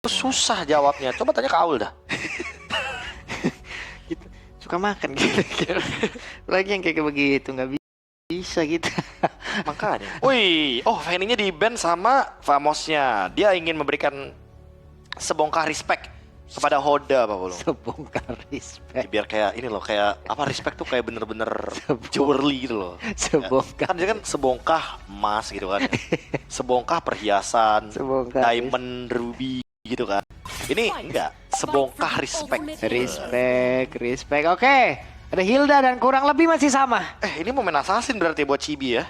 Susah jawabnya. Coba tanya ke Aul dah. Gitu. Suka makan gitu. Lagi yang kayak begitu nggak bisa gitu. Makanya. Wih, oh Fanny-nya di ban sama Famosnya. Dia ingin memberikan sebongkah respect kepada Hoda, Pak Pulung. Sebongkar respect. Biar kayak ini loh, kayak apa respect tuh kayak bener-bener jewelry gitu loh. Sebongkar. Kan dia kan sebongkah emas gitu kan. Sebongkah perhiasan, Sebongkar diamond, ruby gitu kan. Ini enggak, sebongkah respect. Respect. Oke. Ada Hilda dan kurang lebih masih sama. Ini momen assassin berarti buat Chibi ya.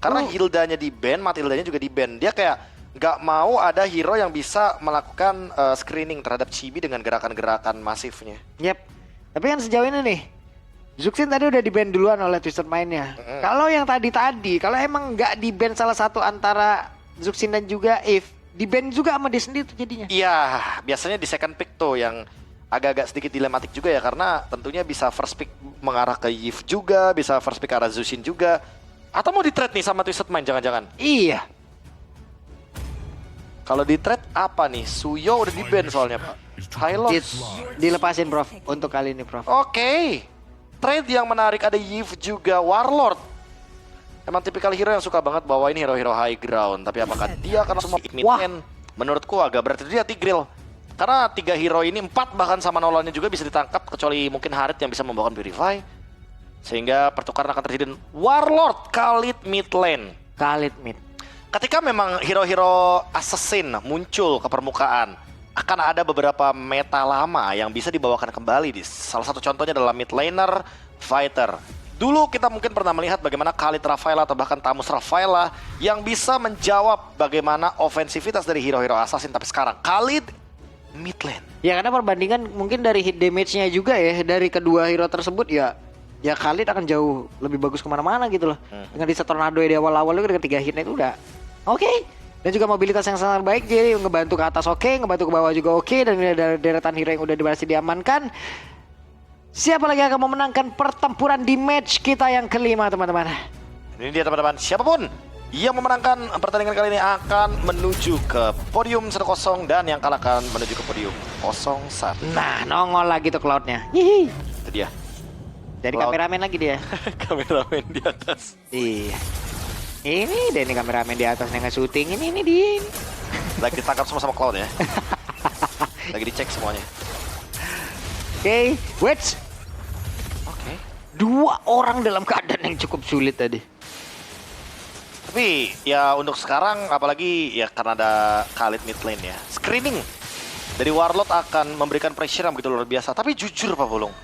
Karena Hildanya di ban, Matildanya juga di ban. Dia kayak nggak mau ada hero yang bisa melakukan screening terhadap Chibi dengan gerakan-gerakan masifnya. Yep. Tapi kan sejauh ini nih, Zuxin tadi udah di ban duluan oleh Twisted Mind-nya. Kalau yang tadi, kalau emang nggak di ban salah satu antara Zuxin dan juga Eve, di ban juga sama dia sendiri tuh jadinya. Iya, biasanya di second pick tuh yang agak-agak sedikit dilematik juga ya, karena tentunya bisa first pick mengarah ke Eve juga, bisa first pick ke arah Zuxin juga. Atau mau di trade nih sama Twisted Mind jangan-jangan? Iya. Kalau di trade apa nih? Suyo udah di ban soalnya Pak. Hylos. Dilepasin Prof untuk kali ini Prof. Oke. Trade yang menarik ada Eve juga Warlord. Emang tipikal hero yang suka banget bawa ini hero-hero high ground. Tapi apakah dia akan semua mid lane? Menurutku agak berat itu dia Tigreal. Karena 3 hero ini 4 bahkan sama nololnya juga bisa ditangkap. Kecuali mungkin Harit yang bisa membawakan Purify. Sehingga pertukaran akan terjadi. Warlord Khalid mid lane. Khalid mid. Ketika memang hero-hero assassin muncul ke permukaan, akan ada beberapa meta lama yang bisa dibawakan kembali. Salah satu contohnya adalah mid laner, fighter. Dulu kita mungkin pernah melihat bagaimana Khalid Rafaela atau bahkan Tamus Rafaela yang bisa menjawab bagaimana ofensivitas dari hero-hero assassin. Tapi sekarang Khalid mid lane. Ya karena perbandingan mungkin dari hit damage-nya juga ya, dari kedua hero tersebut ya Khalid akan jauh lebih bagus kemana-mana gitu loh. Dengan di tornado di awal-awal itu dengan 3 hitnya itu udah oke. Dan juga mobilitas yang sangat baik, jadi ngebantu ke atas oke, ngebantu ke bawah juga oke. Dan ini ada deretan hero yang udah berhasil diamankan. Siapa lagi yang akan memenangkan pertempuran di match kita yang kelima teman-teman? Ini dia teman-teman, siapapun yang memenangkan pertandingan kali ini akan menuju ke podium 1-0 dan yang kalah akan menuju ke podium 0-1. Nah, nongol lagi tuh Cloud-nya. Hihi. Itu dia. Jadi Cloud. kameramen lagi dia. Kameramen di atas. Iya. Ini deh nih kameramen di atas yang nge-shooting. Ini dia. Lagi ditangkap semua sama Cloud ya. Lagi dicek semuanya. Oke, wait. Oke. 2 orang dalam keadaan yang cukup sulit tadi. Tapi ya untuk sekarang apalagi ya karena ada Khalid mid lane ya. Screening dari Warlord akan memberikan pressure yang begitu luar biasa. Tapi jujur Pak Pulung,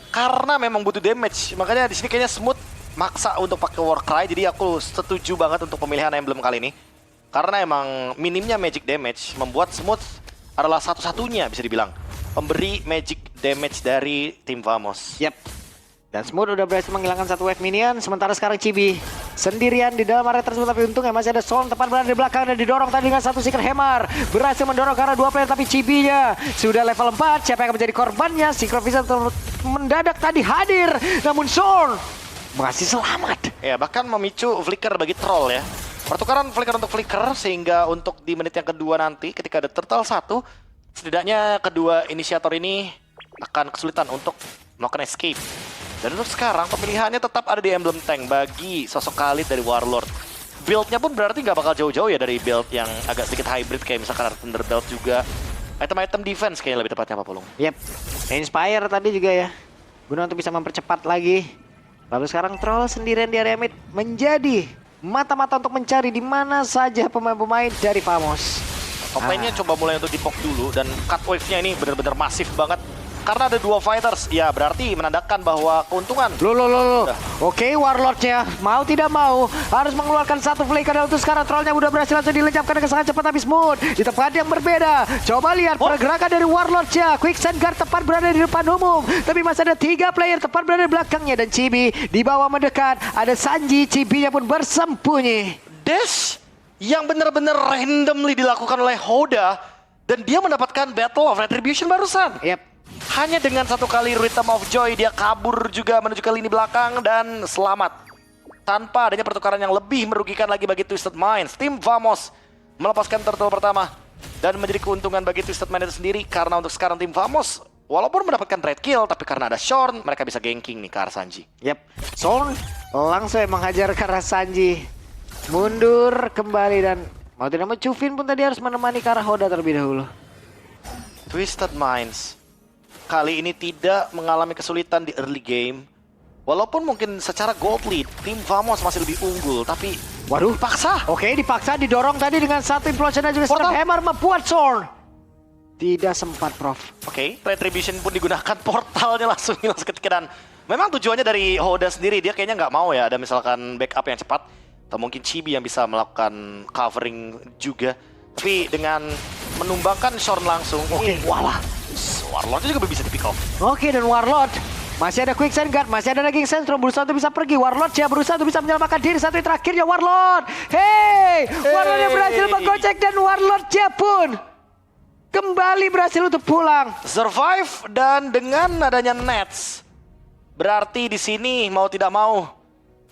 karena memang butuh damage, makanya di sini kayaknya Smooth maksa untuk pakai Warcry. Jadi aku setuju banget untuk pemilihan emblem kali ini. Karena emang minimnya magic damage membuat Smooth adalah satu-satunya bisa dibilang pemberi magic damage dari tim Vamos. Yap. Dan Smooth udah berhasil menghilangkan 1 wave minion. Sementara sekarang Chibi sendirian di dalam area tersebut. Tapi untungnya masih ada Son tepat berada di belakang dan didorong tadi dengan 1 Secret Hammer. Berhasil mendorong karena 2 player, tapi Chibi-nya sudah level 4. Siapa yang akan menjadi korbannya? Secret Vision mendadak tadi hadir. Namun Son masih selamat. Ya bahkan memicu flicker bagi troll ya. Pertukaran flicker untuk flicker sehingga untuk di menit yang kedua nanti ketika ada turtle 1, setidaknya kedua inisiator ini akan kesulitan untuk melakukan escape. Dan untuk sekarang pemilihannya tetap ada di emblem tank bagi sosok Khalid dari Warlord. Build-nya pun berarti nggak bakal jauh-jauh ya dari build yang agak sedikit hybrid kayak misalkan ada Thunderbelt juga. Item-item defense kayaknya lebih tepatnya Pak Pulung. Yep. Inspire tadi juga ya. Guna untuk bisa mempercepat lagi. Lalu sekarang Troll sendirian di area mid menjadi mata-mata untuk mencari di mana saja pemain-pemain dari Vamos. Pemainnya coba mulai untuk dipok dulu dan cut wave-nya ini benar-benar masif banget. Karena ada 2 fighters, ya berarti menandakan bahwa keuntungan. Loh. Oke, Warlord-nya mau tidak mau harus mengeluarkan 1 flicker. Dan untuk sekarang Trollnya udah berhasil langsung dilencapkan dengan sangat cepat, tapi Smooth di tempat yang berbeda. Coba lihat pergerakan dari Warlord-nya. Quicksand Guard tepat berada di depan umum, tapi masih ada 3 player tepat berada di belakangnya. Dan Chibi di bawah mendekat. Ada Sanji, Chibi-nya pun bersembunyi. Dash yang benar-benar randomly dilakukan oleh Hoda dan dia mendapatkan Battle of Retribution barusan. Yep. Hanya dengan 1 kali Rhythm of Joy dia kabur juga menuju ke lini belakang dan selamat. Tanpa adanya pertukaran yang lebih merugikan lagi bagi Twisted Minds, tim Vamos melepaskan turtle pertama Dan menjadi keuntungan bagi Twisted Mind itu sendiri. Karena untuk sekarang tim Famos, walaupun mendapatkan trade kill, tapi karena ada Shorn, mereka bisa ganking nih ke arah Sanji. Yap, Shorn langsung menghajar ke arah Sanji. Mundur kembali dan mau tidak mau Chufin pun tadi harus menemani ke arah Hoda terlebih dahulu. Twisted Minds kali ini tidak mengalami kesulitan di early game. Walaupun mungkin secara gold lead, tim Famos masih lebih unggul, tapi Waduh, paksa. Oke, dipaksa, didorong tadi dengan satu implosion dan juga Portal. Stun Hammer membuat Shorn. Tidak sempat, Prof. Oke, Retribution pun digunakan, portalnya langsung hilang seketika. Dan memang tujuannya dari Hoda sendiri, dia kayaknya nggak mau ya ada misalkan backup yang cepat. Atau mungkin Chibi yang bisa melakukan covering juga. Tapi dengan menumbangkan Shorn langsung, Oke, walah. Warlord juga bisa di pick off. Oke, dan Warlord masih ada Quicksand Guard, masih ada daging Sandstrom, berusaha untuk bisa pergi. Warlord ya berusaha untuk bisa menyelamatkan diri. Satu yang terakhirnya Warlord. Hey, Warlord yang berhasil menggocek dan Warlord ya pun kembali berhasil untuk pulang. Survive dan dengan adanya Nets, berarti di sini mau tidak mau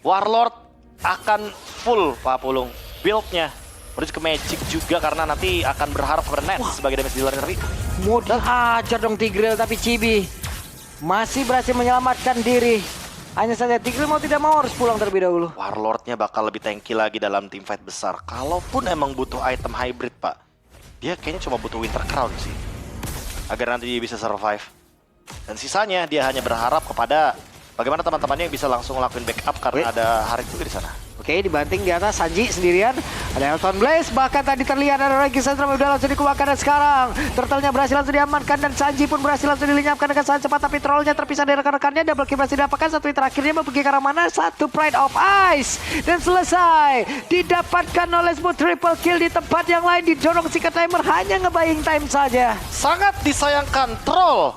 Warlord akan full Pak Pulung build-nya menuju ke Magic juga karena nanti akan berharap kepada Nets sebagai damage dealer. Tapi Mau dihajar dong Tigreal, tapi Chibi masih berhasil menyelamatkan diri. Hanya saja Tigreal mau tidak mau harus pulang terlebih dahulu. Warlord-nya bakal lebih tanky lagi dalam team fight besar. Kalaupun emang butuh item hybrid Pak, dia kayaknya cuma butuh Winter Crown sih agar nanti dia bisa survive. Dan sisanya dia hanya berharap kepada bagaimana teman-temannya yang bisa langsung ngelakuin backup karena ada Harit juga di sana. Oke, dibanting di atas Sanji sendirian. Ada Elton Blaze, bahkan tadi terlihat ada Regi Sentrum yang udah langsung dikeluarkan. Dan sekarang turtle-nya berhasil langsung diamankan dan Sanji pun berhasil langsung dilenyapkan dengan sangat cepat. Tapi trollnya terpisah dari rekan-rekannya. Double kill berhasil didapatkan. Satu yang terakhirnya mau pergi ke arah mana? Satu Pride of Ice. Dan selesai. Didapatkan oleh Smooth triple kill di tempat yang lain. Didorong si timer hanya ngebaying time saja. Sangat disayangkan Troll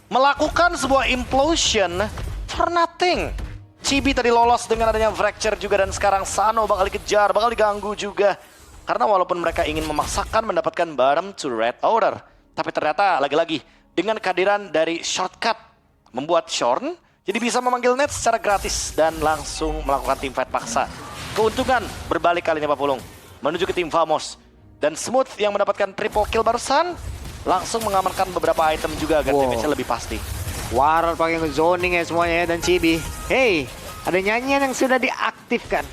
melakukan sebuah implosion for nothing. Chibi tadi lolos dengan adanya fracture juga dan sekarang Sano bakal dikejar, bakal diganggu juga. Karena walaupun mereka ingin memaksakan mendapatkan bottom to red order, tapi ternyata lagi-lagi dengan kehadiran dari shortcut membuat Shorn jadi bisa memanggil Net secara gratis dan langsung melakukan team fight paksa. Keuntungan berbalik kali ini Pak Pulung menuju ke tim Famos dan Smooth yang mendapatkan triple kill barusan langsung mengamankan beberapa item juga agar damage-nya lebih pasti. Warlord pakai zoning ya semuanya ya, dan Chibi. Hey, ada nyanyian yang sudah diaktifkan.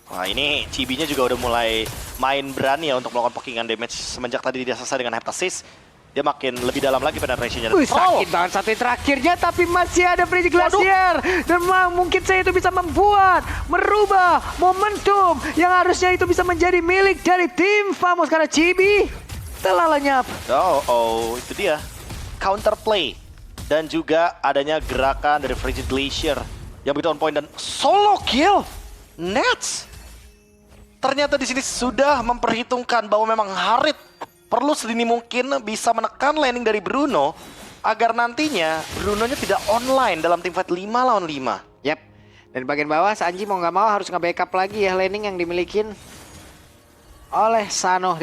Wah ini Chibi-nya juga udah mulai main berani ya untuk melakukan pokingan damage. Semenjak tadi dia selesai dengan Heptasis, dia makin lebih dalam lagi penetration-nya. Sakit banget satu yang terakhirnya, tapi masih ada Frigid Glacier. Dan mungkin saya itu bisa merubah momentum yang harusnya itu bisa menjadi milik dari tim Famos. Karena Chibi telah lenyap. Oh, itu dia. Counterplay. Dan juga adanya gerakan dari Frigid Glacier yang begitu on point dan solo kill Nets. Ternyata di sini sudah memperhitungkan bahwa memang Harit perlu sedini mungkin bisa menekan landing dari Bruno agar nantinya Brunonya tidak online dalam tim fight 5 lawan 5. Yap. Dan bagian bawah Sanji mau nggak mau harus nge-backup lagi ya landing yang dimiliki oleh Sano.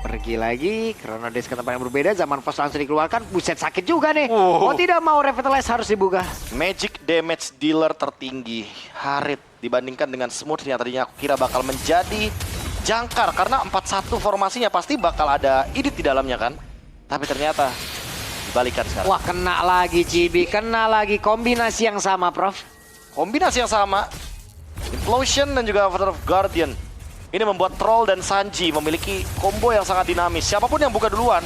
Pergi lagi, Chrono Days ke tempat yang berbeda, zaman pos langsung dikeluarkan. Buset, sakit juga nih. Mau tidak mau Revitalize harus dibuka. Magic damage dealer tertinggi Harit dibandingkan dengan Smooth yang tadinya aku kira bakal menjadi jangkar karena 4-1 formasinya pasti bakal ada edit di dalamnya kan. Tapi ternyata dibalikan sekarang. Wah, kena lagi Chibi, kena lagi kombinasi yang sama, Prof. Kombinasi yang sama, Implosion dan juga Father of Guardian. Ini membuat Troll dan Sanji memiliki combo yang sangat dinamis. Siapapun yang buka duluan,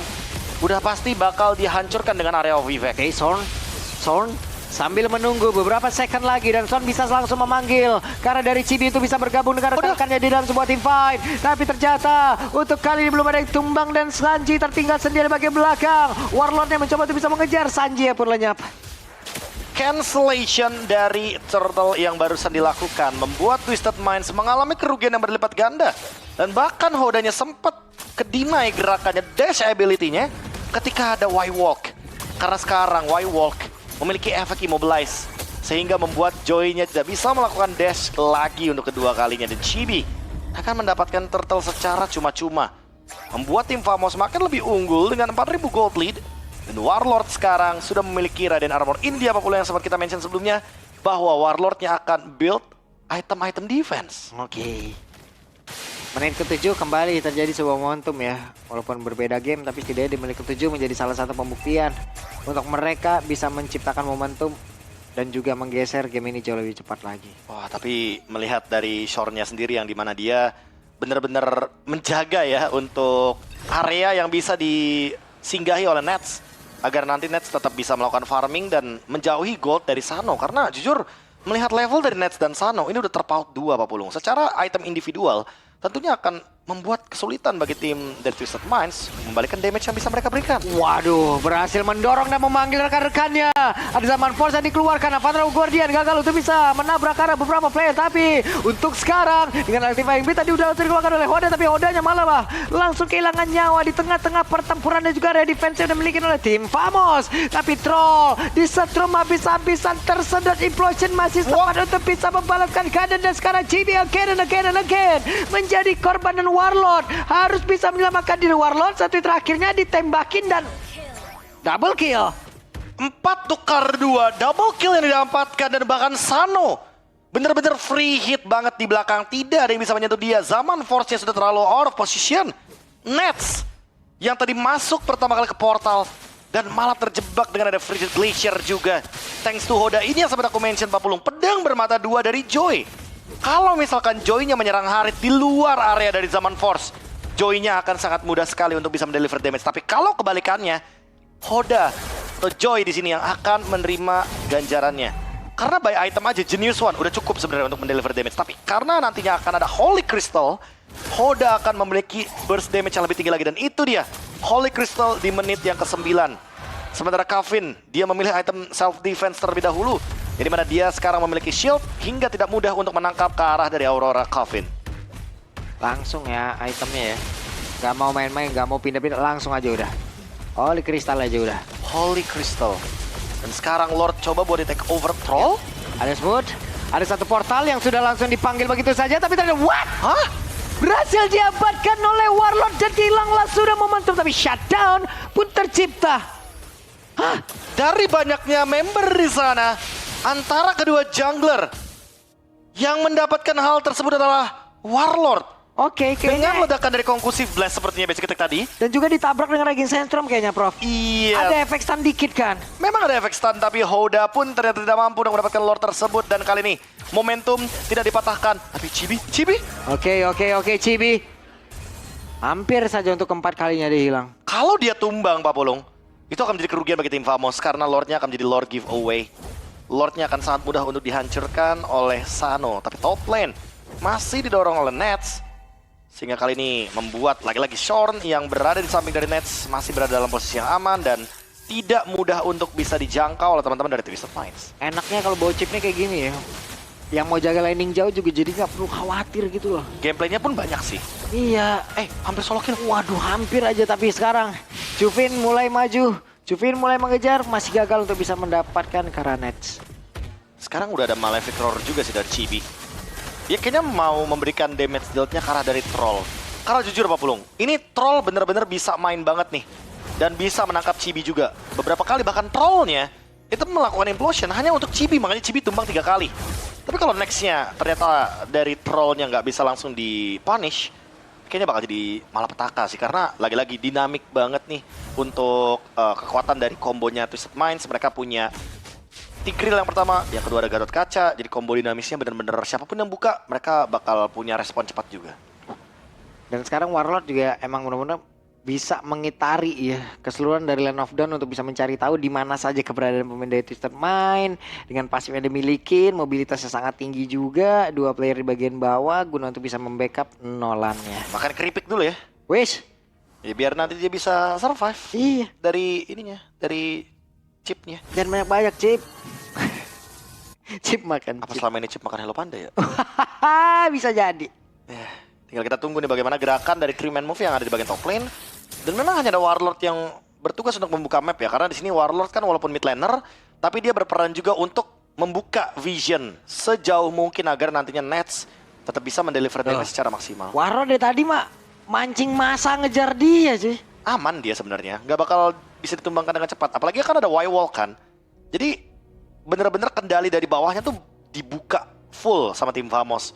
udah pasti bakal dihancurkan dengan area of effect. Oke, Sorn sambil menunggu beberapa second lagi dan Son bisa langsung memanggil karena dari Chibi itu bisa bergabung dengan rekan-rekannya di dalam sebuah team fight. Tapi ternyata untuk kali ini belum ada yang tumbang dan Sanji tertinggal sendiri bagian belakang. Warlordnya mencoba untuk bisa mengejar, Sanji pun lenyap. Cancellation dari Turtle yang barusan dilakukan membuat Twisted Minds mengalami kerugian yang berlipat ganda. Dan bahkan Hodanya sempat kedinai gerakannya dash ability-nya ketika ada Y-Walk. Karena sekarang Y-Walk memiliki efek immobilize sehingga membuat Joy-nya tidak bisa melakukan dash lagi untuk kedua kalinya. Dan Chibi akan mendapatkan Turtle secara cuma-cuma, membuat tim Famos makin lebih unggul dengan 4.000 gold lead. Dan Warlord sekarang sudah memiliki Raiden Armor India apapun yang sempat kita mention sebelumnya, bahwa Warlordnya akan build item-item defense. Oke. Menit ke-7 kembali terjadi sebuah momentum ya. Walaupun berbeda game tapi setidaknya di menit ke-7 menjadi salah satu pembuktian untuk mereka bisa menciptakan momentum dan juga menggeser game ini jauh lebih cepat lagi. Wah, tapi melihat dari Shore-nya sendiri yang dimana dia benar-benar menjaga ya untuk area yang bisa disinggahi oleh Nets agar nanti Nets tetap bisa melakukan farming dan menjauhi gold dari Sano. Karena jujur melihat level dari Nets dan Sano ini udah terpaut 2 Pak Pulung. Secara item individual tentunya akan membuat kesulitan bagi tim dari Twisted Minds membalikan damage yang bisa mereka berikan. Waduh, berhasil mendorong dan memanggil rekan-rekannya. Ada Zaman Force yang dikeluarkan. Avantra Guardian gagal untuk bisa menabrak arah beberapa player. Tapi untuk sekarang dengan Active Beat tadi udah dikeluarkan oleh Hoda. Tapi Hodanya malah langsung kehilangan nyawa di tengah-tengah pertempuran dan juga area defensive yang dimiliki oleh tim Famos. Tapi Troll disetrum habis-habisan, tersedot implosion, masih sempat untuk bisa membalaskan keadaan. Dan sekarang Chibi again menjadi korban dan Warlord harus bisa menyelamatkan diri. Warlord satu terakhirnya ditembakin dan double kill. 4 tukar 2, double kill yang didapatkan dan bahkan Sano bener-bener free hit banget di belakang. Tidak ada yang bisa menyentuh dia. Zaman Force-nya sudah terlalu out of position. Nets yang tadi masuk pertama kali ke portal dan malah terjebak dengan ada Frigid Glacier juga. Thanks to Hoda ini yang sempat aku mention Pak Pulung. Pedang bermata 2 dari Joy. Kalau misalkan Joy-nya menyerang Harit di luar area dari Zaman Force, Joy-nya akan sangat mudah sekali untuk bisa mendeliver damage. Tapi kalau kebalikannya, Hoda atau Joy di sini yang akan menerima ganjarannya. Karena by item aja Genius One udah cukup sebenarnya untuk mendeliver damage. Tapi karena nantinya akan ada Holy Crystal, Hoda akan memiliki burst damage yang lebih tinggi lagi. Dan itu dia, Holy Crystal di menit yang ke-9. Sementara Kevin, dia memilih item self defense terlebih dahulu. Jadi mana dia sekarang memiliki shield hingga tidak mudah untuk menangkap ke arah dari Aurora Kevin. Langsung ya itemnya ya. Gak mau main-main, gak mau pindah-pindah, langsung aja udah. Holy Crystal aja udah. Holy Crystal. Dan sekarang Lord coba buat di take over Troll. Ada Smooth, ada satu portal yang sudah langsung dipanggil begitu saja. Tapi ternyata, what? Hah? Berhasil diabatkan oleh Warlord dan hilanglah sudah momentum. Tapi shutdown pun tercipta. Hah? Dari banyaknya member di sana, antara kedua jungler yang mendapatkan hal tersebut adalah Warlord. Oke, Dengan kayaknya. ledakan dari Concussive Blast sepertinya basic attack tadi. Dan juga ditabrak dengan Raging Sentrum kayaknya, Prof. Iya. Ada efek stun dikit kan? Memang ada efek stun, tapi Hoda pun ternyata tidak mampu untuk mendapatkan Lord tersebut. Dan kali ini momentum tidak dipatahkan. Tapi Chibi. Oke, Chibi. Hampir saja untuk keempat kalinya dia hilang. Kalau dia tumbang, Pak Pulung, itu akan menjadi kerugian bagi tim Famos. Karena Lordnya akan menjadi Lord giveaway. Lordnya akan sangat mudah untuk dihancurkan oleh Sano. Tapi top lane masih didorong oleh Nets. Sehingga kali ini membuat lagi-lagi Shorn yang berada di samping dari Nets masih berada dalam posisi yang aman dan tidak mudah untuk bisa dijangkau oleh teman-teman dari Twisted Minds. Enaknya kalau bawa chipnya kayak gini ya. Yang mau jaga landing jauh juga jadi nggak perlu khawatir gitu loh. Gameplaynya pun banyak sih. Iya. Hampir solo kill. Waduh, hampir aja tapi sekarang Juvin mulai maju. Juvin mulai mengejar, masih gagal untuk bisa mendapatkan Nets. Sekarang udah ada Malefic Roar juga sih dari Chibi. Dia kayaknya mau memberikan damage dealt-nya ke arah dari Troll. Karena jujur Pak Pulung, ini Troll bener-bener bisa main banget nih. Dan bisa menangkap Chibi juga. Beberapa kali bahkan Trollnya itu melakukan implosion hanya untuk Chibi, makanya Chibi tumbang 3 kali. Tapi kalau next-nya ternyata dari Trollnya nggak bisa langsung di-punish, kayaknya bakal jadi malapetaka sih. Karena lagi-lagi dinamik banget nih untuk kekuatan dari kombonya Twisted Minds. Mereka punya Tigreal yang pertama, yang kedua ada Gatot Kaca. Jadi combo dinamisnya bener-bener siapapun yang buka, mereka bakal punya respon cepat juga. Dan sekarang Warlord juga emang benar-benar bisa mengitari ya keseluruhan dari Land of Dawn untuk bisa mencari tahu di mana saja keberadaan pemain dari Twisted Mind. Dengan pasif yang dimiliki, mobilitasnya sangat tinggi juga. 2 player di bagian bawah guna untuk bisa membackup Nolannya. Makan keripik dulu ya. Wish. Ya biar nanti dia bisa survive. Iya. Dari ininya, dari chipnya. Dan banyak-banyak chip. Chip makan. Apa Chip. selama ini chip makan Hello Panda ya? Bisa jadi. Ya, tinggal kita tunggu nih bagaimana gerakan dari 3-man move yang ada di bagian top lane. Dan memang hanya ada Warlord yang bertugas untuk membuka map ya. Karena di sini Warlord kan walaupun mid laner, tapi dia berperan juga untuk membuka vision sejauh mungkin agar nantinya Nets tetap bisa mendeliver damage secara maksimal. Warlord dari tadi mah mancing masa ngejar dia sih. Aman dia sebenarnya, nggak bakal bisa ditumbangkan dengan cepat. Apalagi kan ada Y-Wall kan. Jadi bener-bener kendali dari bawahnya tuh dibuka full sama tim Famos.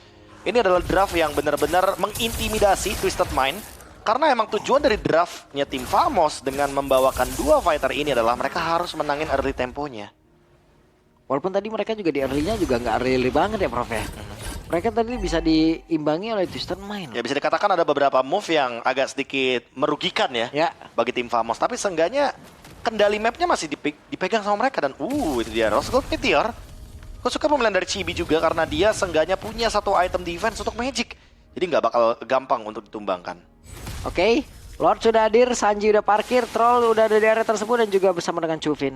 Ini adalah draft yang benar-benar mengintimidasi Twisted Mind. Karena emang tujuan dari draftnya tim Famos dengan membawakan dua fighter ini adalah mereka harus menangin early temponya. Walaupun tadi mereka juga di early-nya juga nggak early banget ya Prof ya. Mereka tadi bisa diimbangi oleh Twisted Mind. Ya bisa dikatakan ada beberapa move yang agak sedikit merugikan ya, Ya. bagi tim Famos. Tapi seenggaknya kendali mapnya masih dipegang sama mereka. Dan itu dia Rose Gold Meteor. Gue suka pemilihan dari Chibi juga karena dia seenggaknya punya satu item defense untuk Magic. Jadi nggak bakal gampang untuk ditumbangkan. Oke, Lord sudah hadir, Sanji udah parkir, Troll udah ada di area tersebut dan juga bersama dengan Chufin.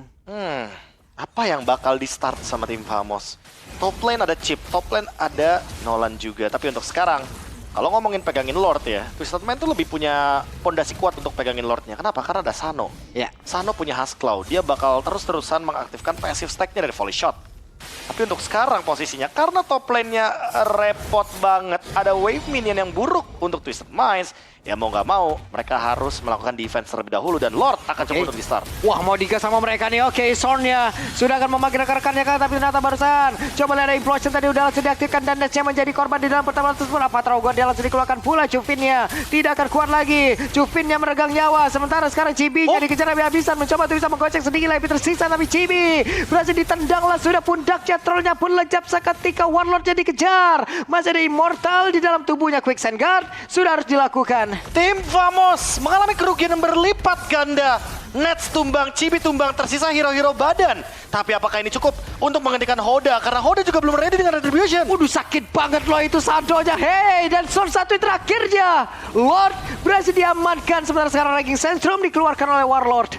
Apa yang bakal di start sama tim Famos? Top lane ada Chip, top lane ada Nolan juga. Tapi untuk sekarang, kalau ngomongin pegangin Lord ya, Twisted Mind tuh lebih punya pondasi kuat untuk pegangin Lordnya. Kenapa? Karena ada Sano. Ya. Sano punya Husklaw, dia bakal terus-terusan mengaktifkan passive stack-nya dari Volley Shot. Tapi untuk sekarang posisinya, karena top lane-nya repot banget, ada wave minion yang buruk untuk Twisted Minds, ya mau nggak mau, mereka harus melakukan defense terlebih dahulu dan Lord akan coba untuk di-start. Wah, mau digas sama mereka nih. Oke, Sornya sudah akan memanggil rekan-rekannya kan, tapi ternyata barusan coba lihat ada implosion tadi udah langsung diaktifkan dan Netsnya menjadi korban di dalam pertarungan tersebut. Apa Trogon dia langsung dikeluarkan pula. Chufinnya tidak akan kuat lagi. Chufinnya meregang nyawa. Sementara sekarang Chibi-nya dikejar habis-habisan, mencoba untuk bisa menggocek sedikit lagi tersisa, tapi Chibi berhasil ditendang lah. Sudah pundaknya, Trollnya pun lejap seketika. Warlordnya dikejar. Masih ada Immortal di dalam tubuhnya. Quicksand Guard sudah harus dilakukan. Tim Famos mengalami kerugian yang berlipat ganda. Nets tumbang, Chibi tumbang, tersisa hero-hero badan. Tapi apakah ini cukup untuk menghentikan Hoda? Karena Hoda juga belum ready dengan Retribution. Waduh, sakit banget loh itu Sandonya. Hey, dan Sword satu terakhirnya. Lord berhasil diamankan. Sementara sekarang ranking Sentrum dikeluarkan oleh Warlord.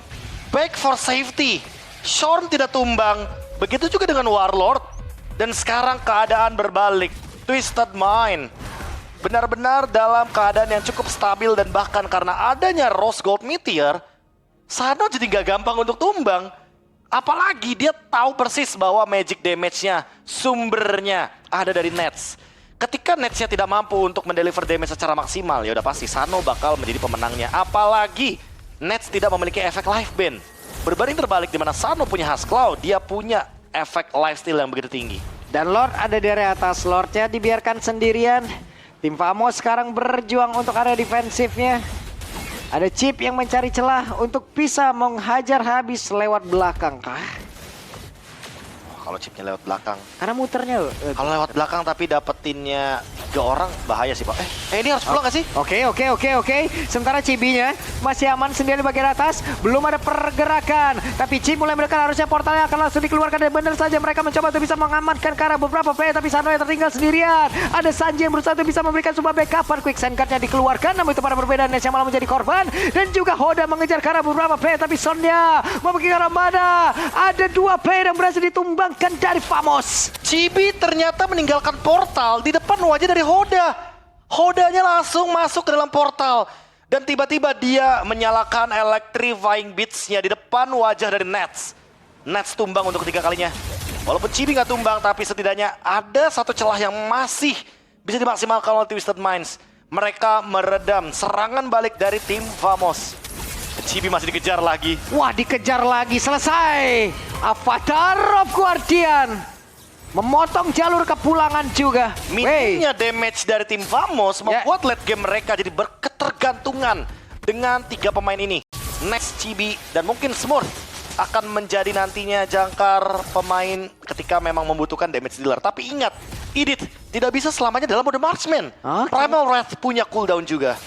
Back for safety. Shorn tidak tumbang. Begitu juga dengan Warlord. Dan sekarang keadaan berbalik. Twisted Mind benar-benar dalam keadaan yang cukup stabil dan bahkan karena adanya Rose Gold Meteor, Sano jadi nggak gampang untuk tumbang. Apalagi dia tahu persis bahwa magic damage-nya, sumbernya ada dari Nets. Ketika Netsnya tidak mampu untuk mendeliver damage secara maksimal, ya udah pasti Sano bakal menjadi pemenangnya. Apalagi Nets tidak memiliki efek life band. Berbanding terbalik di mana Sano punya Husklaw, dia punya efek lifesteal yang begitu tinggi. Dan Lord ada di area atas. Lordnya dibiarkan sendirian. Tim Famos sekarang berjuang untuk area defensifnya. Ada Chip yang mencari celah untuk bisa menghajar habis lewat belakang kah? Kalau chipnya lewat belakang. Karena muternya. Kalau lewat belakang tapi dapetinnya 3 orang bahaya sih Pak. Ini harus pulang gak sih? Oke. Sementara Chibi-nya masih aman sendiri di bagian atas. Belum ada pergerakan. Tapi Chip mulai mendekat, harusnya portalnya akan langsung dikeluarkan. Dan benar saja mereka mencoba untuk bisa mengamankan ke arah beberapa player. Tapi Sano yang tertinggal sendirian. Ada Sanji yang berusaha untuk bisa memberikan sebuah backupan. Quicksand Guard-nya dikeluarkan. Namun itu pada perbedaan Nets yang malah menjadi korban. Dan juga Hoda mengejar ke arah beberapa player. Tapi Sonnya memiliki arah mana? Ada 2 player yang berhasil ditumbangkan dari Famos. Chibi ternyata meninggalkan portal di depan wajah dari Hoda. Hodanya langsung masuk ke dalam portal. Dan tiba-tiba dia menyalakan electrifying beats-nya di depan wajah dari Nets. Nets tumbang untuk ketiga kalinya. Walaupun Chibi nggak tumbang, tapi setidaknya ada satu celah yang masih bisa dimaksimalkan oleh Twisted Minds. Mereka meredam serangan balik dari tim Famos. Chibi masih dikejar lagi. Wah, dikejar lagi. Selesai. Avatar of Guardian memotong jalur kepulangan juga. Minimnya damage dari tim Famos membuat late game mereka jadi berketergantungan dengan 3 pemain ini. Next, Chibi, dan mungkin Smurf akan menjadi nantinya jangkar pemain ketika memang membutuhkan damage dealer. Tapi ingat, Edith tidak bisa selamanya dalam mode marksman. Primal Wrath punya cooldown juga.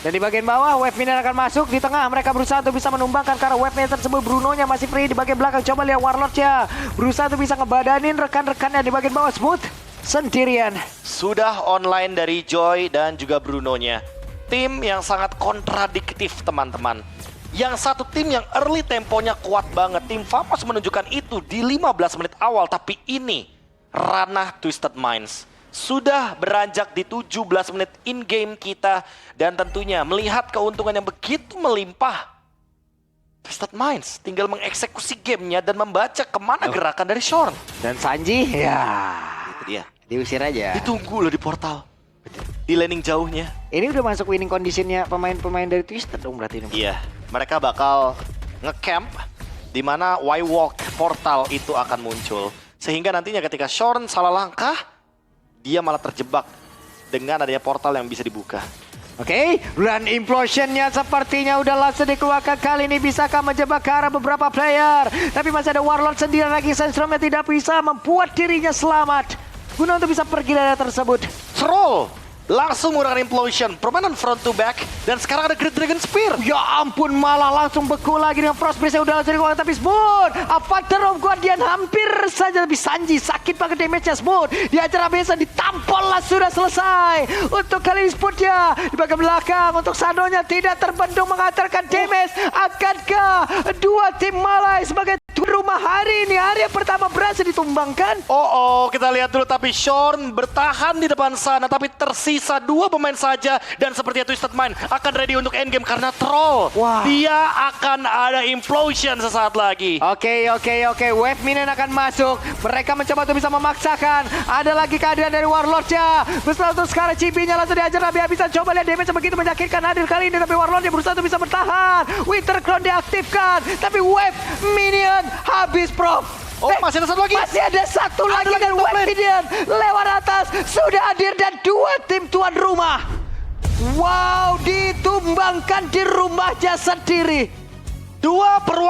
Dan di bagian bawah, wave minion akan masuk. Di tengah, mereka berusaha untuk bisa menumbangkan karena wave minion tersebut. Bruno-nya masih free di bagian belakang. Coba lihat Warlord-nya. Berusaha untuk bisa ngebadanin rekan-rekannya di bagian bawah. Smooth sendirian. Sudah online dari Joy dan juga Bruno-nya. Tim yang sangat kontradiktif, teman-teman. Yang satu tim yang early temponya kuat banget. Tim Famos menunjukkan itu di 15 menit awal. Tapi ini ranah Twisted Minds. Sudah beranjak di 17 menit in-game kita. Dan tentunya melihat keuntungan yang begitu melimpah. Twisted Minds tinggal mengeksekusi gamenya dan membaca kemana gerakan dari Shorn. Dan Sanji, ya Itu dia. diusir aja. Ditunggu loh di portal. Di laning jauhnya. Ini udah masuk winning conditionnya pemain-pemain dari Twisted dong berarti ini. Iya, mereka bakal nge-camp di mana Y-Walk portal itu akan muncul. Sehingga nantinya ketika Shorn salah langkah, dia malah terjebak dengan adanya portal yang bisa dibuka. Oke, run implosionnya sepertinya udah langsung dikeluarkan. Kali ini bisakah menjebak ke arah beberapa player? Tapi masih ada Warlord sendiri lagi. Sandstorm yang tidak bisa membuat dirinya selamat guna untuk bisa pergi dari area tersebut. Troll langsung menggunakan implosion, permainan front to back, dan sekarang ada Great Dragon Spear. Ya ampun, malah langsung beku lagi dengan Frost Breeze yang udah langsung dikeluarkan. Tapi Smooth, Avatar of Guardian hampir saja. Tapi Sanji sakit banget damage-nya. Smooth diajar biasa, ditampol lah, sudah selesai. Untuk kali ini Smooth-nya di bagian belakang. Untuk Sanonya tidak terbendung menghantarkan damage. Akankah dua tim Malai sebagai tuan rumah hari ini? Hari yang pertama berhasil ditumbangkan. Oh, kita lihat dulu, tapi Shorn bertahan di depan sana, tapi tersisa dua pemain saja, dan sepertinya Twisted Mind akan ready untuk endgame karena Troll. Wah. Dia akan ada implosion sesaat lagi. Oke. Wave minion akan masuk. Mereka mencoba untuk bisa memaksakan. Ada lagi kehadiran dari Warlord-nya. Berusaha untuk sekarang Cibinya langsung diajar habis-habisan. Coba lihat damage begitu menyakitkan hadir kali ini. Tapi Warlord-nya berusaha untuk bisa bertahan. Winter Crown diaktifkan. Tapi Wave minion habis, Prof. Oh, masih ada satu lagi. Masih ada satu lagi lagi dan top Wave lane. minion lewat atas. Sudah hadir dan dua tim tuan rumah. Wow, ditumbangkan di rumahnya sendiri. Dua perwakilan